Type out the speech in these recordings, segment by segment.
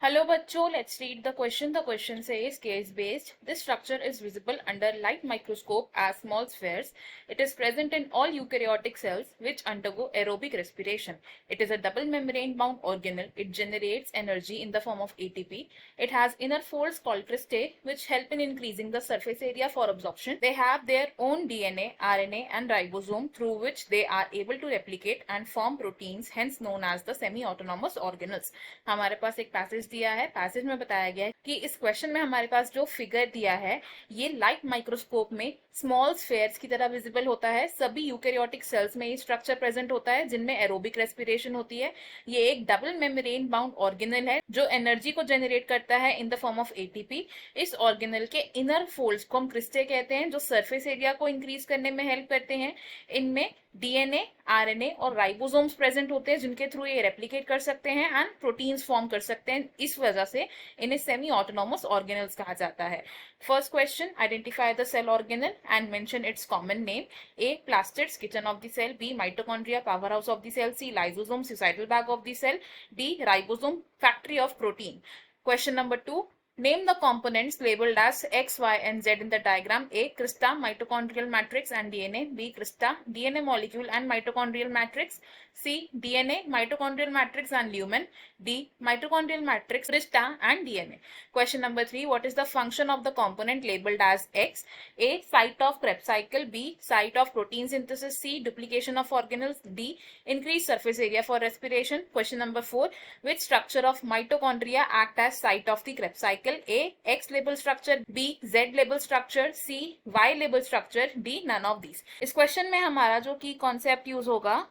Hello बच्चों, let's read the question. The question says case based. This structure is visible under light microscope as small spheres. It is present in all eukaryotic cells which undergo aerobic respiration. It is a double membrane bound organelle. It generates energy in the form of ATP. It has inner folds called cristae which help in increasing the surface area for absorption. They have their own DNA, RNA and ribosome through which they are able to replicate and form proteins, hence known as the semi-autonomous organelles. हमारे पास एक passage दिया है। Passage में बताया गया है कि इस क्वेश्चन में हमारे पास जो फिगर दिया है ये लाइट माइक्रोस्कोप में स्मॉल स्फेयर्स की तरह विजिबल होता है। सभी यूकेरियोटिक सेल्स में ये स्ट्रक्चर प्रेजेंट होता है जिनमें एरोबिक रेस्पिरेशन होती है। ये एक डबल मेम्ब्रेन बाउंड ऑर्गेनल है जो एनर्जी को जनरेट करता है in the form of ATP. इस ऑर्गेनल के इनर फोल्ड्स को हम क्रिस्टे कहते हैं जो सरफेस एरिया को इंक्रीज करने में हेल्प करते हैं। इनमें डीएनए, आरएनए और राइबोसोम्स प्रेजेंट होते हैं जिनके थ्रू ये रेप्लिकेट कर सकते हैं एंड प्रोटीन्स फॉर्म कर सकते हैं। इस वजह से इन्हें सेमी ऑटोनॉमस ऑर्गेनल्स कहा जाता है। First question, identify the cell organelle and mention its common name. A, plastids, kitchen of the cell. B, mitochondria, power house of the cell. C, lysosome, suicidal bag of the cell. D, ribosome, factory of protein. Question number 2. Name the components labeled as X, Y, and Z in the diagram. A. Crista, mitochondrial matrix and DNA. B. Crista, DNA molecule and mitochondrial matrix. C. DNA, mitochondrial matrix and lumen. D. Mitochondrial matrix, Crista and DNA. Question number 3. What is the function of the component labeled as X? A. Site of Krebs cycle. B. Site of protein synthesis. C. Duplication of organelles. D. Increased surface area for respiration. Question number 4. Which structure of mitochondria act as site of the Krebs cycle? A. X label structure. B. Z label structure. C. Y label structure. D. None of these. इस question में हमारा जो की concept use होगा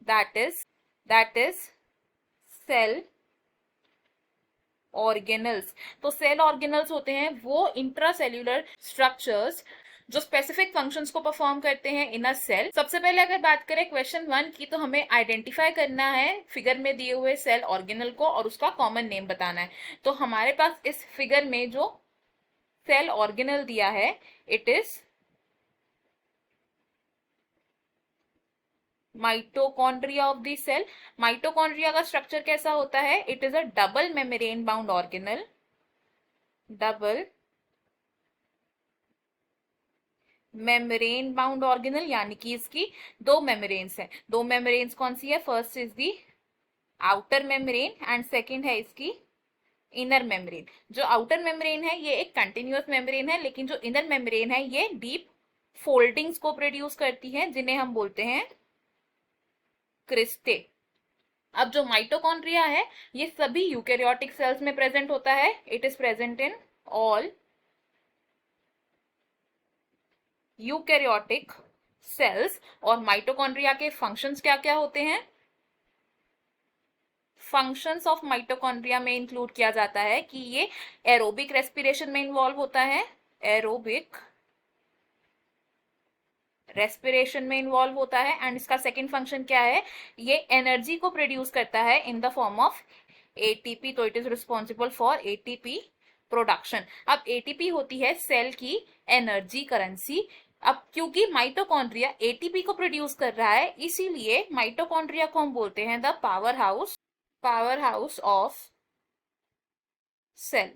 that is cell organelles. तो cell organelles होते हैं वो इंट्रासेल्यूलर स्ट्रक्चर्स जो स्पेसिफिक फंक्शंस को परफॉर्म करते हैं इन अ सेल। सबसे पहले अगर बात करें क्वेश्चन 1 की तो हमें आइडेंटिफाई करना है फिगर में दिए हुए सेल ऑर्गेनल को और उसका कॉमन नेम बताना है। तो हमारे पास इस फिगर में जो सेल ऑर्गेनल दिया है it is mitochondria of the cell. Mitochondria का स्ट्रक्चर कैसा होता है? It is a double membrane bound organelle. Double membrane bound organelle यानी कि इसकी दो मेम्ब्रेन्स हैं। दो मेम्ब्रेन्स कौन सी है? First is the outer membrane and second है इसकी इनर मेम्ब्रेन। जो आउटर मेम्ब्रेन है ये एक कंटिन्यूअस मेम्ब्रेन है, लेकिन जो इनर मेम्ब्रेन है ये डीप फोल्डिंग्स को प्रोड्यूस करती है जिन्हें हम बोलते हैं क्रिस्टे। अब जो माइटोकॉन्ड्रिया है ये सभी यूकेरियोटिक सेल्स में प्रेजेंट होता है। It is present in all eukaryotic sales. और माइटोकॉन्ड्रिया के फंक्शंस क्या क्या होते हैं? फंक्शंस ऑफ माइटोकॉन्ड्रिया में इंक्लूड किया जाता है कि ये एरोबिक रेस्पिरेशन में इन्वॉल्व होता है। एरोबिक रेस्पिरेशन में इन्वॉल्व होता है एंड इसका सेकंड फंक्शन क्या है? ये एनर्जी को प्रोड्यूस करता है in the form of ATP. तो it is responsible for ATP production. अब एटीपी होती है सेल की एनर्जी करेंसी। अब क्योंकि माइटोकॉन्ड्रिया एटीपी को प्रोड्यूस कर रहा है इसीलिए माइटोकॉन्ड्रिया को हम बोलते हैं the power house of cell.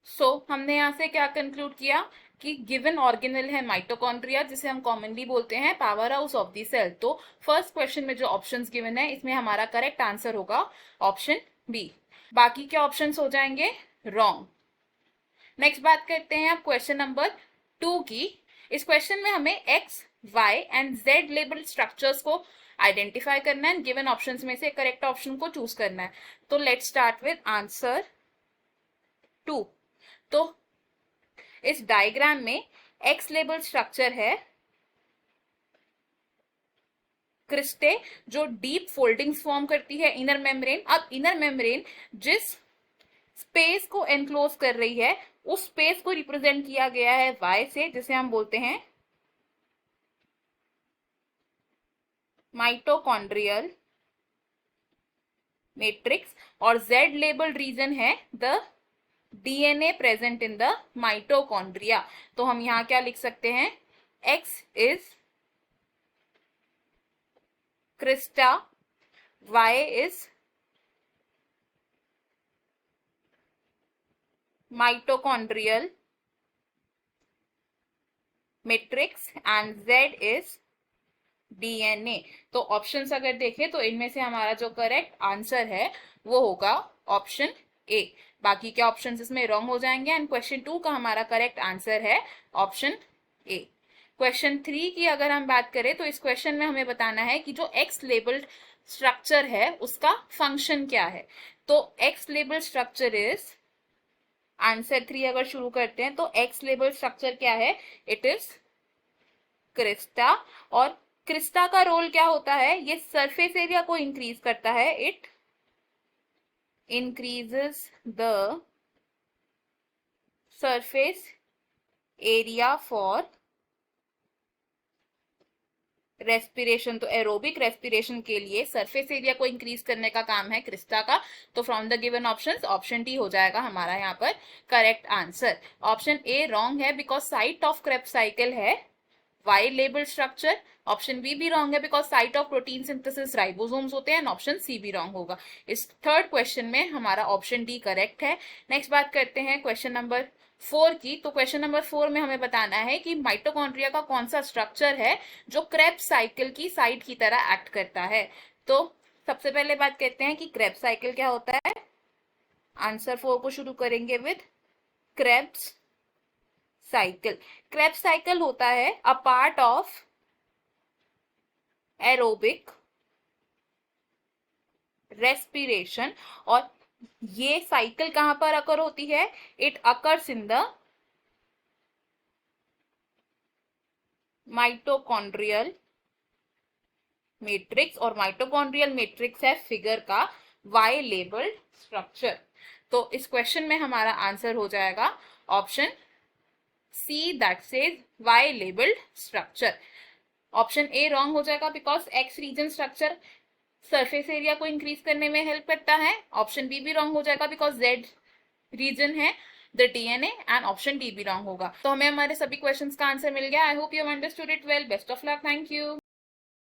So हमने यहां से क्या कंक्लूड किया कि गिवन ऑर्गेनल है माइटोकॉन्ड्रिया जिसे हम कॉमनली बोलते हैं power house of the cell. तो फर्स्ट क्वेश्चन में जो ऑप्शंस गिवन है इसमें हमारा करेक्ट आंसर होगा ऑप्शन बी। बाकी क्या ऑप्शंस हो जाएंगे? रॉन्ग। नेक्स्ट बात करते हैं अब क्वेश्चन नंबर 2 की। इस क्वेश्चन में हमें X, Y and Z label structures को आइडेंटिफाई करना है। गिवन ऑप्शंस में से करेक्ट ऑप्शन को चूज करना है। तो लेट्स स्टार्ट विद आंसर 2। तो इस डायग्राम में एक्स लेबल स्ट्रक्चर है क्रिस्टे जो डीप फोल्डिंग्स फॉर्म करती है इनर मेम्ब्रेन। अब इनर मेम्ब्रेन जिस स्पेस को एनक्लोज कर रही है उस स्पेस को रिप्रेजेंट किया गया है वाई से जिसे हम बोलते हैं माइटोकॉन्ड्रियल मैट्रिक्स। और जेड लेबल्ड रीजन है the DNA present in the mitochondria. तो हम यहां क्या लिख सकते हैं? X is crista, Y is mitochondrial matrix and Z is DNA। तो ऑप्शंस अगर देखें तो इनमें से हमारा जो करेक्ट आंसर है वो होगा ऑप्शन ए। बाकी के ऑप्शंस इसमें रॉन्ग हो जाएंगे एंड क्वेश्चन 2 का हमारा करेक्ट आंसर है ऑप्शन ए। क्वेश्चन 3 की अगर हम बात करें तो इस क्वेश्चन में हमें बताना है कि जो एक्स लेबल्ड स्ट्रक्चर है उसका फंक्शन क्या है। तो x labelled structure is, answer 3 अगर शुरू करते हैं तो एक्स लेबल्ड स्ट्रक्चर क्या है, इट इज क्रिस्टा। और क्रिस्टा का रोल क्या होता है, ये सरफेस एरिया को इंक्रीज करता है, it increases the surface area for respiration. तो एरोबिक रेस्पिरेशन के लिए सरफेस एरिया को इंक्रीज करने का काम है क्रिस्टा का। तो from the given options option D हो जाएगा हमारा यहाँ पर correct answer. Option A wrong है because site of Krebs cycle है Y label structure. Option B भी रॉन्ग है because site of protein synthesis ribosomes होते हैं। ऑप्शन सी भी रॉन्ग होगा। इस थर्ड क्वेश्चन में हमारा ऑप्शन डी करेक्ट है। नेक्स्ट बात करते हैं क्वेश्चन नंबर 4 की। तो क्वेश्चन नंबर 4 में हमें बताना है कि माइटोकॉन्ड्रिया का कौन सा स्ट्रक्चर है जो क्रेब्स साइकिल की साइट की तरह एक्ट करता है। तो सबसे पहले बात करते हैं कि क्रेब्स साइकिल क्या होता है। आंसर 4 को शुरू करेंगे with Krebs cycle. Krebs cycle होता है a part of aerobic respiration. और ये साइकिल कहां पर अकर होती है, it occurs in the mitochondrial matrix. और माइटोकॉन्ड्रियल मैट्रिक्स है फिगर का वाई लेबल्ड स्ट्रक्चर। तो इस क्वेश्चन में हमारा आंसर हो जाएगा option C, that says Y labelled structure. Option A wrong हो जाएगा because X region structure surface area को इंक्रीज करने में हेल्प करता है। ऑप्शन बी भी रॉन्ग हो जाएगा बिकॉज जेड रीजन है the DNA and option D भी रॉन्ग होगा। तो हमें हमारे सभी क्वेश्चंस का आंसर मिल गया। I hope you understood it well. Best of luck. Thank you.